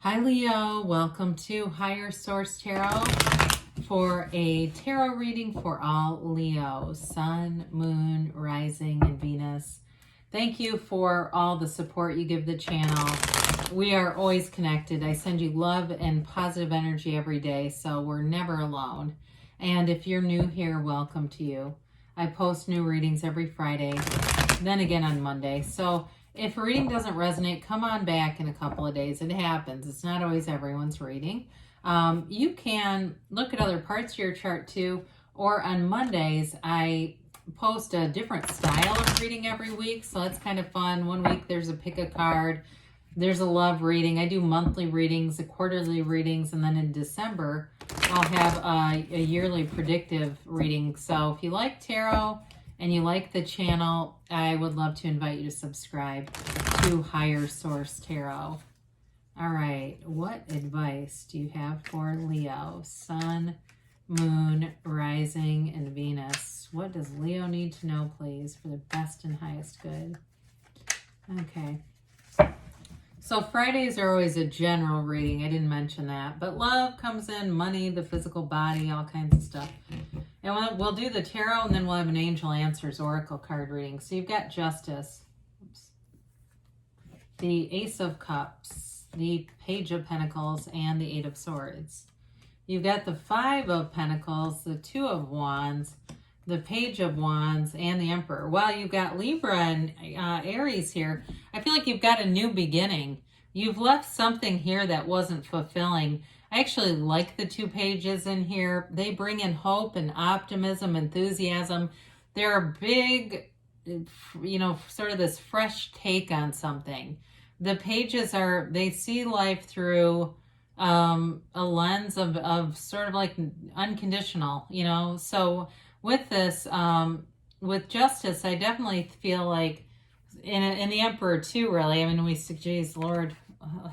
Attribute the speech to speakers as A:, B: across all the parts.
A: Hi Leo, welcome to Higher Source Tarot for a tarot reading for all Leo, Sun, Moon, Rising, and Venus. Thank you for all the support you give the channel. We are always connected. I send you love and positive energy every day, so we're never alone. And if you're new here, welcome to you. I post new readings every Friday, then again on Monday. So if a reading doesn't resonate, come on back in a couple of days. It happens. It's not always everyone's reading. You can look at other parts of your chart too, or on Mondays, I post a different style of reading every week. So that's kind of fun. One week there's a pick a card. There's a love reading. I do monthly readings, the quarterly readings, and then in December, I'll have a yearly predictive reading. So if you like tarot, and you like the channel, I would love to invite you to subscribe to Higher Source Tarot. All right, what advice do you have for Leo? Sun, Moon, Rising, and Venus. What does Leo need to know, please, for the best and highest good? Okay. So Fridays are always a general reading. I didn't mention that. But love comes in, money, the physical body, all kinds of stuff. And we'll do the tarot, and then we'll have an Angel Answers Oracle card reading. So you've got Justice, the Ace of Cups, the Page of Pentacles, and the Eight of Swords. You've got the Five of Pentacles, the Two of Wands, the Page of Wands, and the Emperor. Well, you've got Libra and Aries here. I feel like you've got a new beginning. You've left something here that wasn't fulfilling. I actually like the two pages in here. They bring in hope and optimism, enthusiasm. They're a big, sort of this fresh take on something. The pages they see life through a lens of sort of like unconditional, So with this, with Justice, I definitely feel like, in the Emperor too, really. I mean, geez, Lord,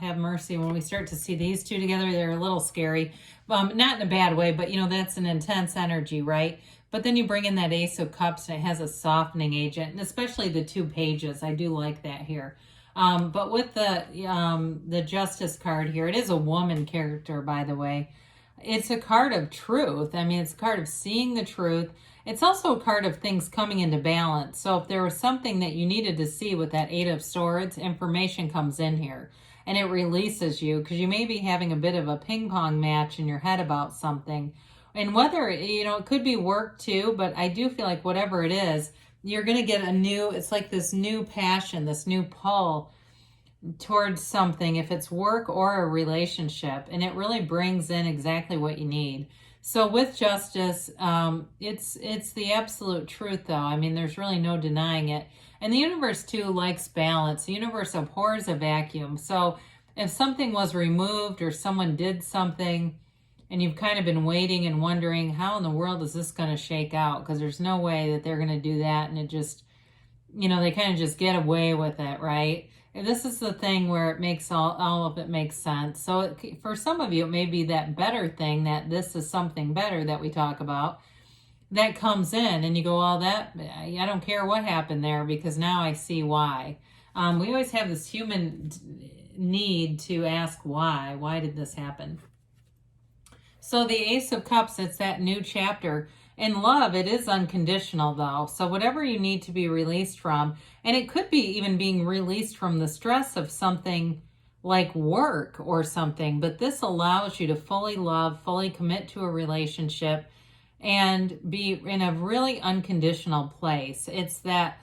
A: have mercy. When we start to see these two together, they're a little scary. Not in a bad way, but that's an intense energy, right? But then you bring in that Ace of Cups, and it has a softening agent, and especially the two pages. I do like that here. But with the Justice card here, it is a woman character, by the way. It's a card of truth. I mean, it's a card of seeing the truth. It's also a card of things coming into balance. So if there was something that you needed to see with that Eight of Swords, information comes in here. And it releases you, because you may be having a bit of a ping pong match in your head about something. And whether, it could be work too, but I do feel like whatever it is, you're going to get it's like this new passion, this new pull towards something, if it's work or a relationship. And it really brings in exactly what you need. So with Justice, it's the absolute truth, though. I mean, there's really no denying it. And the universe, too, likes balance. The universe abhors a vacuum. So if something was removed or someone did something and you've kind of been waiting and wondering, how in the world is this going to shake out? Because there's no way that they're going to do that. And it just, they kind of just get away with it, right? And this is the thing where it makes all of it makes sense. So for some of you, it may be that better thing, that this is something better that we talk about, that comes in, and you go, I don't care what happened there, because now I see why. We always have this human need to ask why. Why did this happen? So the Ace of Cups, it's that new chapter. In love, it is unconditional, though. So whatever you need to be released from, and it could be even being released from the stress of something like work or something, but this allows you to fully love, fully commit to a relationship, and be in a really unconditional place. It's that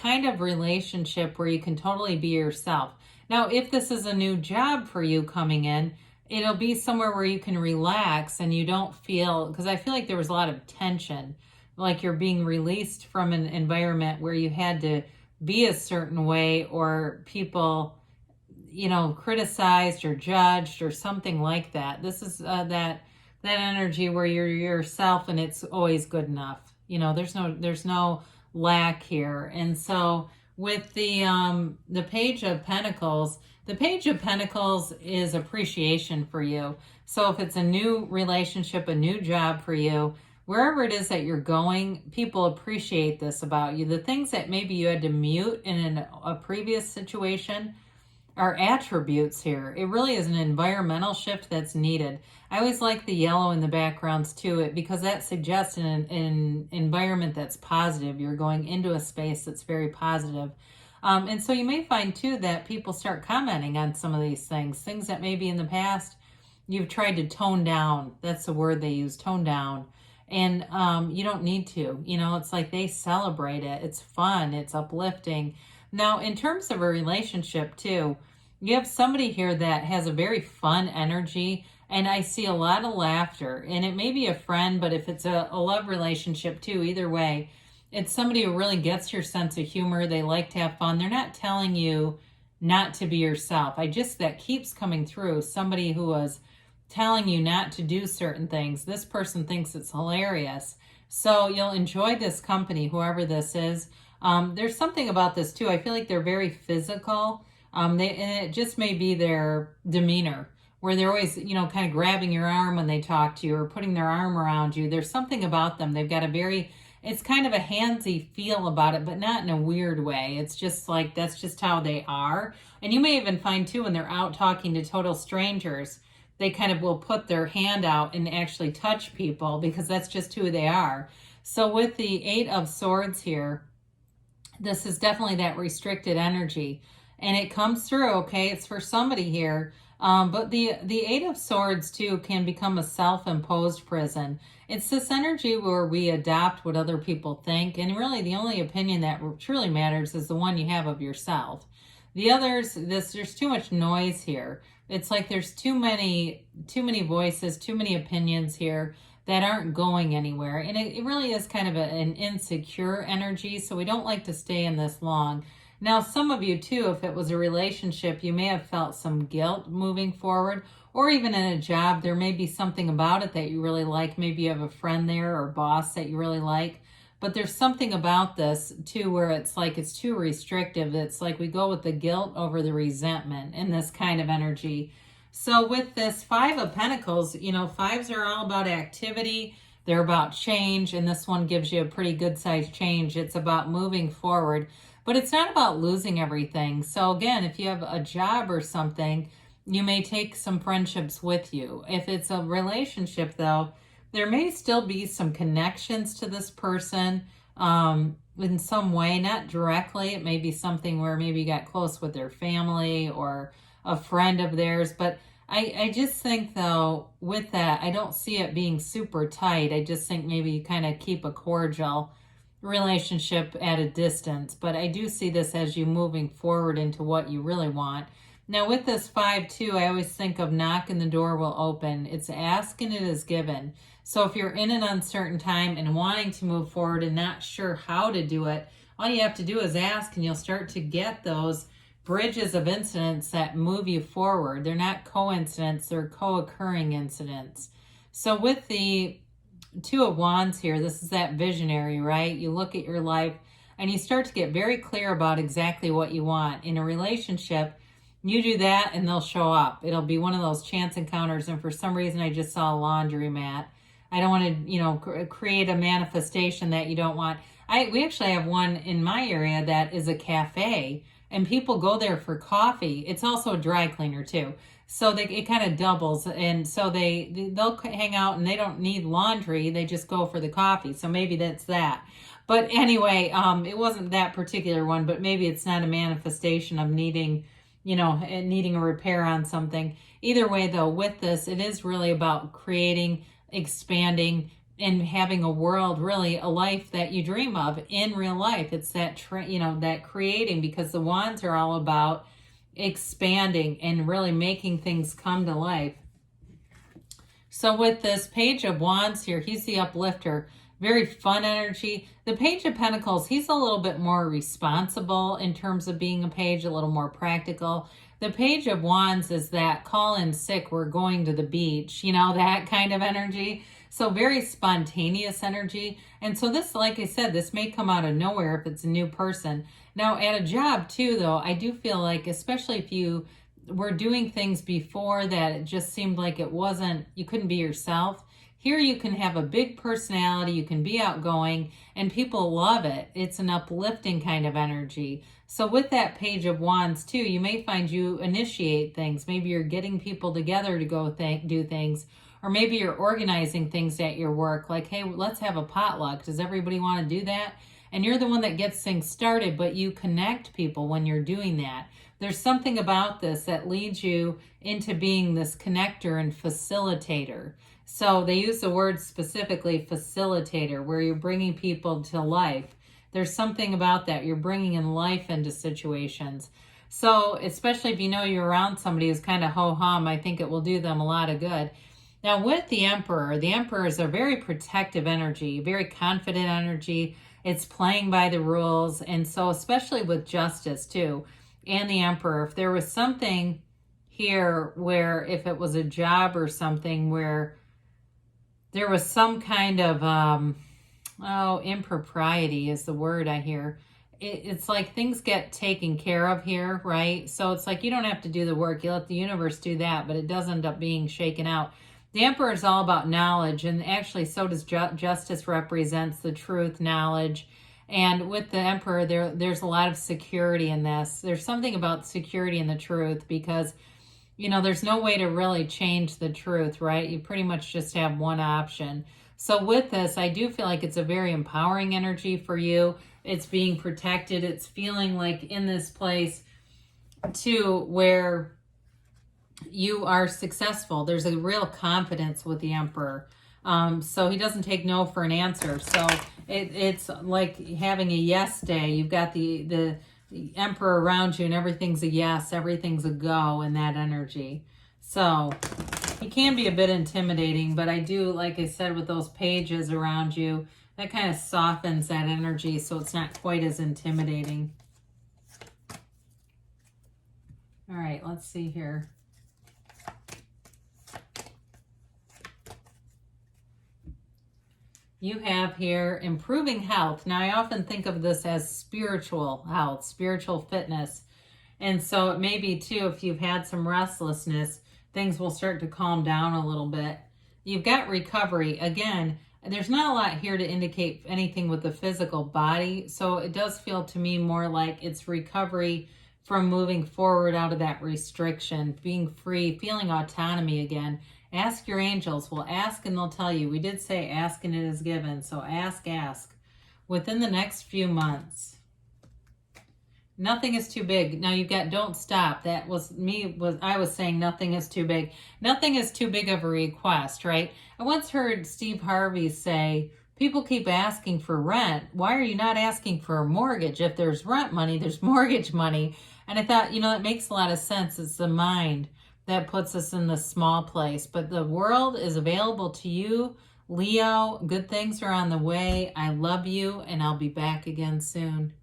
A: kind of relationship where you can totally be yourself. Now, if this is a new job for you coming in, it'll be somewhere where you can relax and you don't feel, because I feel like there was a lot of tension, like you're being released from an environment where you had to be a certain way, or people, criticized or judged or something like that. This is that energy where you're yourself and it's always good enough. There's no lack here. And so with the Page of Pentacles, the Page of Pentacles is appreciation for you. So if it's a new relationship, a new job for you, wherever it is that you're going, people appreciate this about you. The things that maybe you had to mute in a previous situation are attributes here. It really is an environmental shift that's needed. I always like the yellow in the backgrounds too, because that suggests an environment that's positive. You're going into a space that's very positive. And so you may find too that people start commenting on some of these things that maybe in the past you've tried to tone down. That's the word they use, tone down. And you don't need to. It's like they celebrate it. It's fun. It's uplifting. Now, in terms of a relationship too, you have somebody here that has a very fun energy, and I see a lot of laughter. And it may be a friend, but if it's a love relationship too, either way, it's somebody who really gets your sense of humor. They like to have fun. They're not telling you not to be yourself. That keeps coming through. Somebody who was telling you not to do certain things. This person thinks it's hilarious. So you'll enjoy this company, whoever this is. There's something about this too. I feel like they're very physical. And it just may be their demeanor, where they're always, kind of grabbing your arm when they talk to you or putting their arm around you. There's something about them. They've got it's kind of a handsy feel about it, but not in a weird way. It's just like, that's just how they are. And you may even find too, when they're out talking to total strangers, they kind of will put their hand out and actually touch people, because that's just who they are. So with the 8 of Swords here, this is definitely that restricted energy. And it comes through, okay? It's for somebody here. But the 8 of Swords too can become a self-imposed prison. It's this energy where we adopt what other people think. And really the only opinion that truly matters is the one you have of yourself. The others, there's too much noise here. It's like there's too many voices, too many opinions here that aren't going anywhere. And it really is kind of an insecure energy. So we don't like to stay in this long. Now, some of you too, if it was a relationship, you may have felt some guilt moving forward, or even in a job, there may be something about it that you really like. Maybe you have a friend there or boss that you really like, but there's something about this too, where it's like, it's too restrictive. It's like we go with the guilt over the resentment in this kind of energy. So with this 5 of Pentacles, 5s are all about activity. They're about change. And this one gives you a pretty good sized change. It's about moving forward. But it's not about losing everything. So again, if you have a job or something, you may take some friendships with you. If it's a relationship though, there may still be some connections to this person in some way, not directly. It may be something where maybe you got close with their family or a friend of theirs. But I just think though, with that, I don't see it being super tight. I just think maybe you kind of keep a cordial relationship at a distance, but I do see this as you moving forward into what you really want. Now with this 5 too, I always think of knock and the door will open. It's ask and it is given. So if you're in an uncertain time and wanting to move forward and not sure how to do it, all you have to do is ask, and you'll start to get those bridges of incidents that move you forward. They're not coincidence, they're co-occurring incidents. So with the 2 of Wands here, this is that visionary, right? You look at your life and you start to get very clear about exactly what you want. In a relationship, you do that and they'll show up. It'll be one of those chance encounters. And for some reason, I just saw a laundromat. I don't want to, create a manifestation that you don't want. We actually have one in my area that is a cafe, and people go there for coffee. It's also a dry cleaner too. So it kind of doubles. And so they'll hang out and they don't need laundry. They just go for the coffee. So maybe that's that. But anyway, it wasn't that particular one, but maybe it's not a manifestation of needing a repair on something. Either way though, with this, it is really about creating, expanding, and having a world, really a life that you dream of in real life. It's that, that creating, because the wands are all about expanding and really making things come to life. So with this Page of Wands here, he's the uplifter, very fun energy. The Page of Pentacles, he's a little bit more responsible in terms of being a page, a little more practical. The Page of Wands is that call in sick, we're going to the beach, that kind of energy. So very spontaneous energy. And so this, like I said, this may come out of nowhere if it's a new person. Now at a job too, though, I do feel like, especially if you were doing things before that it just seemed like you couldn't be yourself. Here you can have a big personality, you can be outgoing, and people love it. It's an uplifting kind of energy. So with that Page of Wands too, you may find you initiate things. Maybe you're getting people together to go do things, or maybe you're organizing things at your work. Like, hey, let's have a potluck. Does everybody want to do that? And you're the one that gets things started, but you connect people when you're doing that. There's something about this that leads you into being this connector and facilitator. So they use the word specifically facilitator, where you're bringing people to life. There's something about that. You're bringing in life into situations. So especially if you know you're around somebody who's kind of ho-hum, I think it will do them a lot of good. Now with the Emperor is a very protective energy, very confident energy. It's playing by the rules. And so especially with Justice too, and the Emperor, if there was something here where if it was a job or something where there was some kind of, impropriety is the word I hear. It's like things get taken care of here, right? So it's like you don't have to do the work. You let the universe do that, but it does end up being shaken out. The Emperor is all about knowledge, and actually so does Justice represents the truth, knowledge. And with the Emperor, there's a lot of security in this. There's something about security in the truth because, there's no way to really change the truth, right? You pretty much just have one option. So with this, I do feel like it's a very empowering energy for you. It's being protected. It's feeling like in this place too where you are successful. There's a real confidence with the Emperor. So he doesn't take no for an answer. So it's like having a yes day. You've got the Emperor around you and everything's a yes, everything's a go in that energy. So he can be a bit intimidating, but I do, like I said, with those pages around you, that kind of softens that energy so it's not quite as intimidating. All right, let's see here. You have here improving health. Now, I often think of this as spiritual health, spiritual fitness. And so it may be too, if you've had some restlessness, things will start to calm down a little bit. You've got recovery. Again, there's not a lot here to indicate anything with the physical body. So it does feel to me more like it's recovery from moving forward out of that restriction, being free, feeling autonomy again. Ask your angels. Well, ask and they'll tell you. We did say ask and it is given. So ask. Within the next few months. Nothing is too big. Now you've got don't stop. That was me. I was saying nothing is too big. Nothing is too big of a request, right? I once heard Steve Harvey say, people keep asking for rent. Why are you not asking for a mortgage? If there's rent money, there's mortgage money. And I thought, it makes a lot of sense. It's the mind that puts us in this small place. But the world is available to you, Leo. Good things are on the way. I love you, and I'll be back again soon.